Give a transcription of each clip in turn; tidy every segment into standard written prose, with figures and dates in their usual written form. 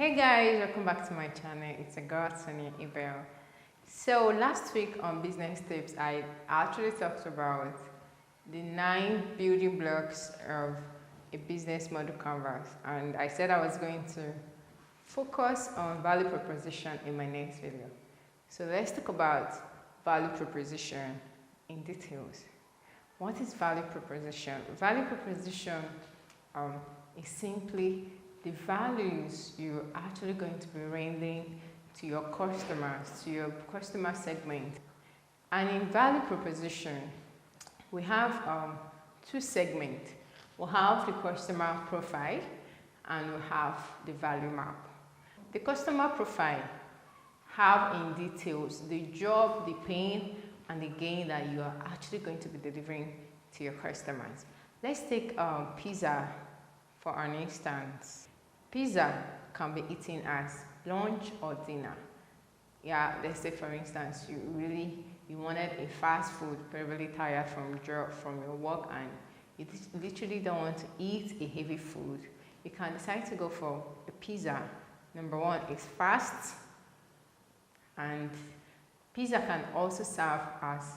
Hey guys, welcome back to my channel. It's a girl, Sonia Ibel. So last week on Business Tips, I actually talked about the 9 building blocks of a business model canvas, and I said I was going to focus on value proposition in my next video. So let's talk about value proposition in details. What is value proposition? Value proposition is simply the values you're actually going to be rendering to your customers, to your customer segment. And in value proposition, we have 2 segments. We have the customer profile and we have the value map. The customer profile have in details the job, the pain, and the gain that you are actually going to be delivering to your customers. Let's take pizza for an instance. Pizza can be eaten as lunch or dinner. Yeah, let's say for instance you wanted a fast food, you're really tired from your work and you literally don't want to eat a heavy food. You can decide to go for a pizza. Number one, it's fast, and pizza can also serve as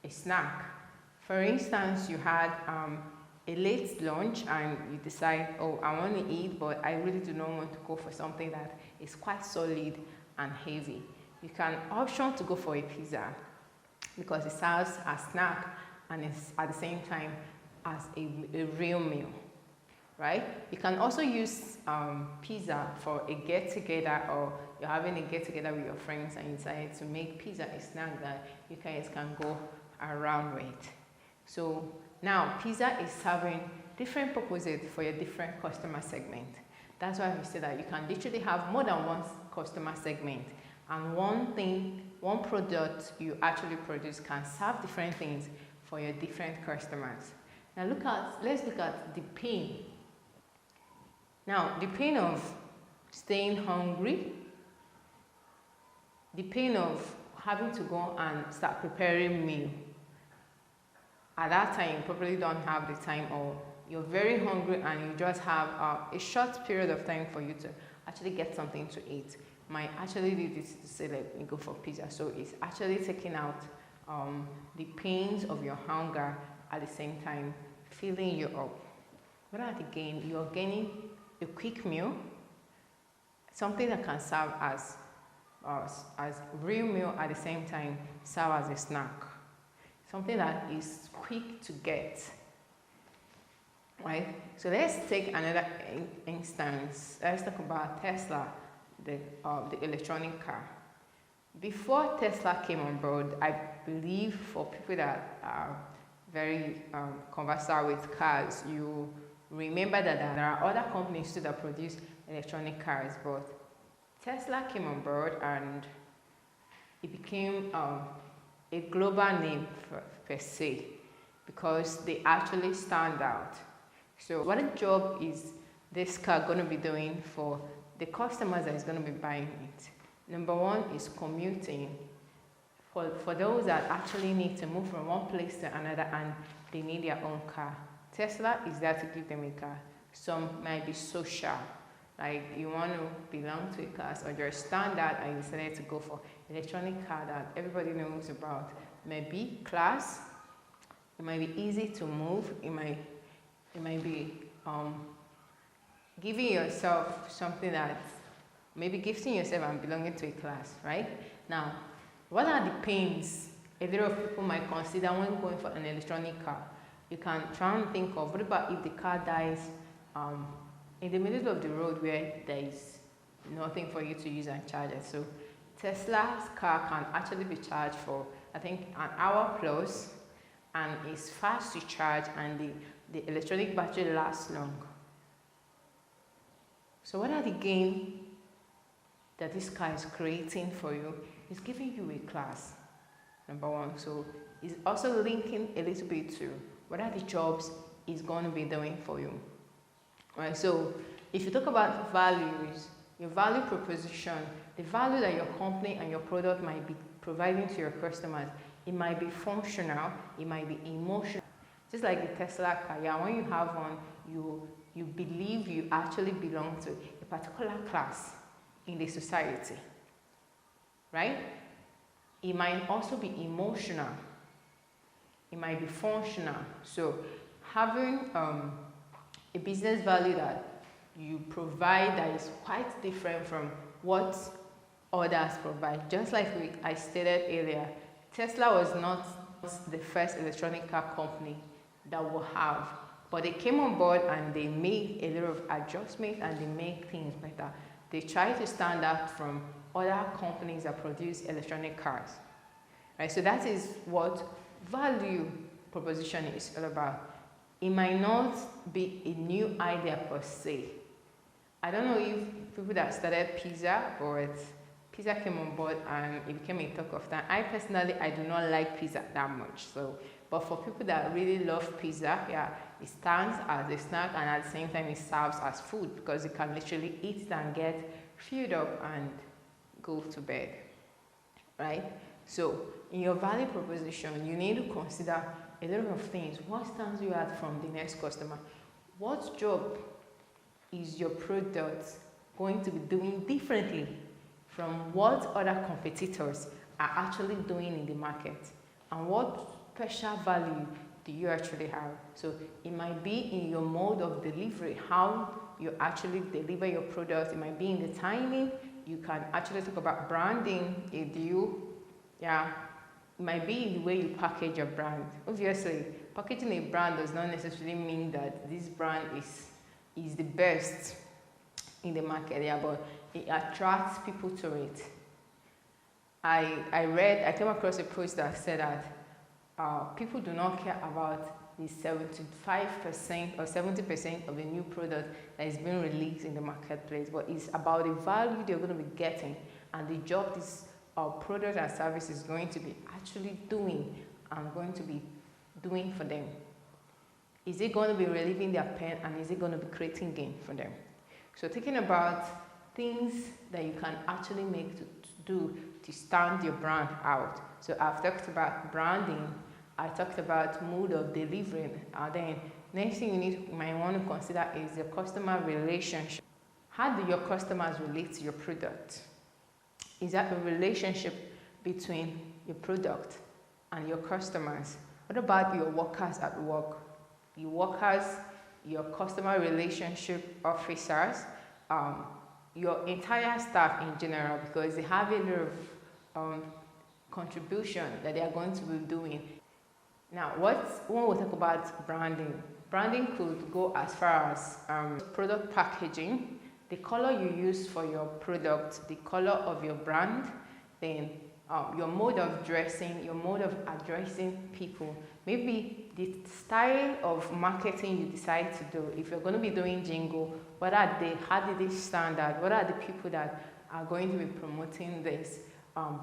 a snack. For instance, you had a late lunch and you decide, oh, I want to eat, but I really do not want to go for something that is quite solid and heavy. You can option to go for a pizza because it serves as a snack and it's at the same time as a real meal, right? You can also use pizza for a get-together, or you're having a get-together with your friends and you decide to make pizza a snack that you guys can go around with. So now, pizza is serving different purposes for your different customer segment. That's why we say that you can literally have more than one customer segment, and one product you actually produce can serve different things for your different customers. Now let's look at the pain. Now, the pain of staying hungry, the pain of having to go and start preparing meal. At that time, you probably don't have the time, or you're very hungry and you just have a short period of time for you to actually get something to eat. Might actually lead this to say, let me go for pizza. So it's actually taking out the pains of your hunger at the same time, filling you up. What are the gain? You're gaining a quick meal, something that can serve as real meal at the same time, serve as a snack. Something that is quick to get, right? So let's take another instance. Let's talk about Tesla, the electronic car. Before Tesla came on board, I believe for people that are very conversant with cars, you remember that there are other companies too that produce electronic cars, but Tesla came on board and it became a global name per se, because they actually stand out. So what job is this car going to be doing for the customers that is going to be buying it? Number one is commuting. For those that actually need to move from one place to another and they need their own car, Tesla is there to give them a car. Some might be social, like you want to belong to a class or you're standard and you decided to go for electronic car that everybody knows about. It might be class, it might be easy to move, it might be giving yourself something that maybe gifting yourself and belonging to a class, right? Now, what are the pains a lot of people might consider when going for an electronic car? You can try and think of, what about if the car dies in the middle of the road where there is nothing for you to use and charge it? So Tesla's car can actually be charged for, I think, an hour plus, and it's fast to charge, and the electronic battery lasts long. So what are the gain that this car is creating for you? It's giving you a class, number one. So it's also linking a little bit to what are the jobs it's going to be doing for you. Right, so if you talk about values, your value proposition, the value that your company and your product might be providing to your customers, it might be functional, it might be emotional. Just like the Tesla car, yeah, when you have one, you believe you actually belong to a particular class. in the society, right? It might also be emotional. It might be functional. So having a business value that you provide that is quite different from what others provide. Just like I stated earlier, Tesla was not the first electronic car company that will have, but they came on board and they made a lot of adjustments and they make things better. They try to stand out from other companies that produce electronic cars, right? So that is what value proposition is all about. It might not be a new idea per se. I don't know if people that started pizza, but pizza came on board and it became a talk of time. I personally, I do not like pizza that much. So, but for people that really love pizza, yeah, it stands as a snack and at the same time it serves as food because you can literally eat it and get filled up and go to bed, right? So in your value proposition, you need to consider a lot of things. What stands you out from the next customer? What job is your product going to be doing differently from what other competitors are actually doing in the market? And what special value do you actually have? So it might be in your mode of delivery, how you actually deliver your product. It might be in the timing. You can actually talk about branding, yeah. It might be in the way you package your brand. Obviously, packaging a brand does not necessarily mean that this brand is the best in the market, yeah, but it attracts people to it. I came across a post that said that people do not care about the 75% or 70% of the new product that is being released in the marketplace, but it's about the value they're going to be getting and the job this product and service is going to be actually doing and going to be doing for them. Is it going to be relieving their pain and is it going to be creating gain for them? So thinking about things that you can actually make to do to stand your brand out. So I've talked about branding, I talked about mode of delivery, and then next thing you might want to consider is your customer relationship. How do your customers relate to your product? Is that a relationship between your product and your customers? What about your workers at work? Your workers, your customer relationship officers, your entire staff in general, because they have a lot of contribution that they are going to be doing. Now, when we talk about branding, branding could go as far as product packaging, the color you use for your product, the color of your brand, then your mode of dressing, your mode of addressing people, maybe the style of marketing you decide to do. If you're going to be doing jingle, how did they stand out? What are the people that are going to be promoting this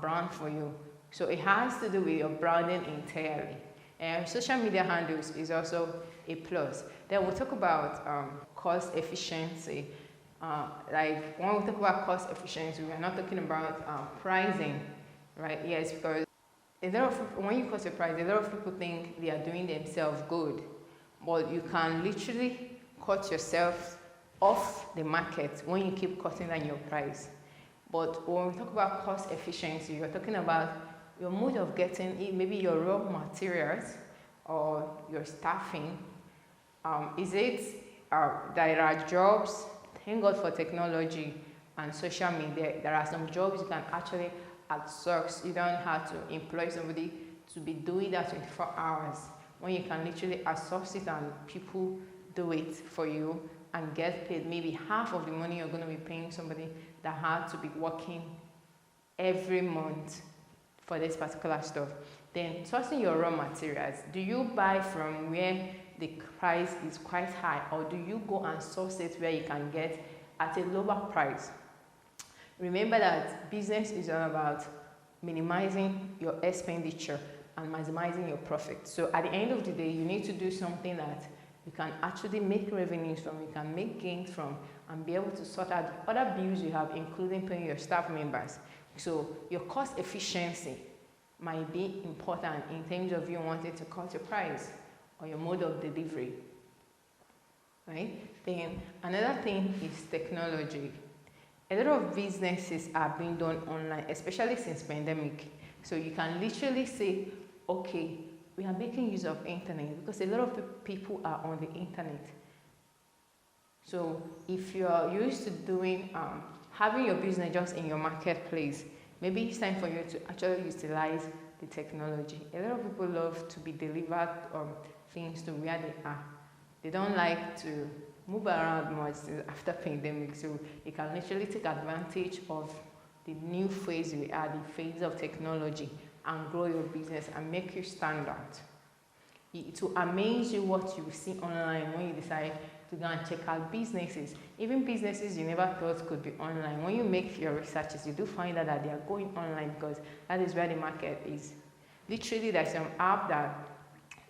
brand for you? So it has to do with your branding entirely. And social media handles is also a plus. Then we'll talk about cost efficiency. Like when we talk about cost efficiency, we are not talking about pricing, right? Yes, because when you cost a price, a lot of people think they are doing themselves good, but you can literally cut yourself off the market when you keep cutting down your price. But when we talk about cost efficiency, you're talking about your mode of getting it, maybe your raw materials or your staffing. Is it there are jobs? Thank God for technology and social media. There are some jobs you can actually outsource. You don't have to employ somebody to be doing that 24 hours. When you can literally outsource it and people do it for you and get paid maybe half of the money you're going to be paying somebody that had to be working every month for this particular stuff. Then sourcing your raw materials. Do you buy from where the price is quite high, or do you go and source it where you can get at a lower price? Remember that business is all about minimizing your expenditure and maximizing your profit. So at the end of the day, you need to do something that you can actually make revenues from, you can make gains from, and be able to sort out other bills you have, including paying your staff members. So your cost efficiency might be important in terms of you wanting to cut your price or your mode of delivery, right? Then another thing is technology. A lot of businesses are being done online, especially since pandemic. So you can literally say, okay, we are making use of internet because a lot of people are on the internet. So if you are used to doing having your business just in your marketplace, maybe it's time for you to actually utilize the technology. A lot of people love to be delivered things to where they are. They don't like to move around much after pandemic, so you can literally take advantage of the new phase we are, the phase of technology, and grow your business and make you stand out. It will amaze you what you see online when you decide to go and check out businesses. Even businesses you never thought could be online. When you make your researches, you do find out that they are going online because that is where the market is. Literally, there's some app that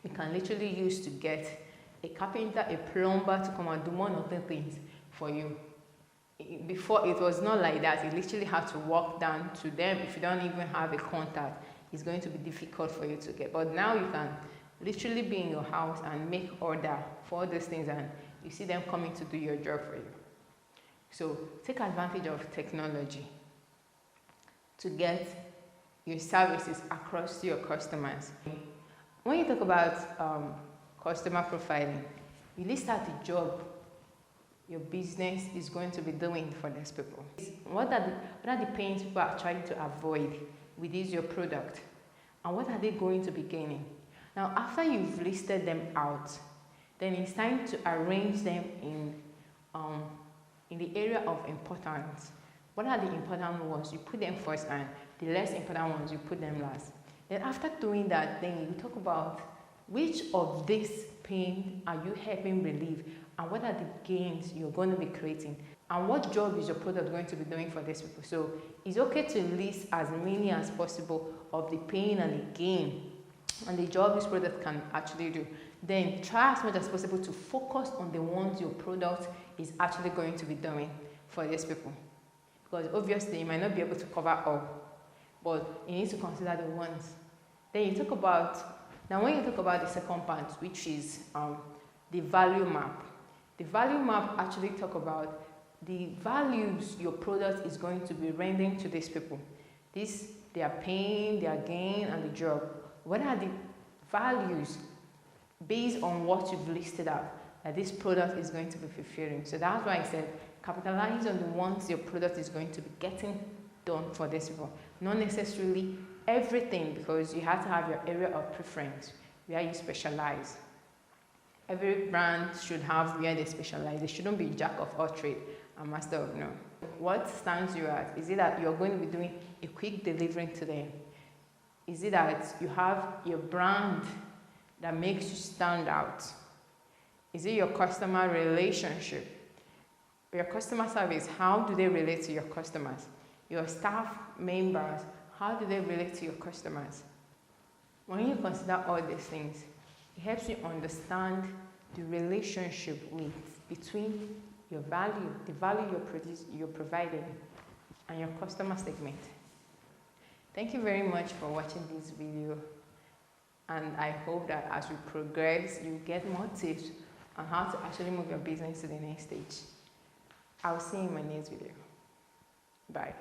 you can literally use to get a carpenter, a plumber to come and do one or two things for you. Before, it was not like that. You literally have to walk down to them. If you don't even have a contact, it's going to be difficult for you to get. But now you can literally be in your house and make order for those things, and you see them coming to do your job for you. So take advantage of technology to get your services across to your customers. When you talk about customer profiling, you list out the job your business is going to be doing for these people. What are the pains people are trying to avoid with this your product, and what are they going to be gaining? Now, after you've listed them out, then it's time to arrange them in the area of importance. What are the important ones? You put them first, and the less important ones, you put them last. Then after doing that, then you talk about which of this pain are you helping relieve, and what are the gains you're going to be creating, and what job is your product going to be doing for these people. So it's okay to list as many as possible of the pain and the gain and the job this product can actually do. Then try as much as possible to focus on the ones your product is actually going to be doing for these people, because obviously you might not be able to cover all, but you need to consider the ones. Then you talk about, now when you talk about the second part, which is the value map. The value map actually talk about the values your product is going to be rendering to these people. Their pain, their gain, and the job. What are the values based on what you've listed out that this product is going to be fulfilling? So that's why I said capitalize on the ones your product is going to be getting done for these people. Not necessarily everything, because you have to have your area of preference where you specialize. Every brand should have where they specialize. They shouldn't be jack of all trade and master of none. What stands you out? Is it that you're going to be doing a quick delivery to them? Is it that you have your brand that makes you stand out? Is it your customer relationship? Your customer service, how do they relate to your customers? Your staff members, how do they relate to your customers? When you consider all these things, it helps you understand the relationship between your value, the value you're providing, and your customer segment. Thank you very much for watching this video, and I hope that as we progress, you get more tips on how to actually move your business to the next stage. I'll see you in my next video. Bye.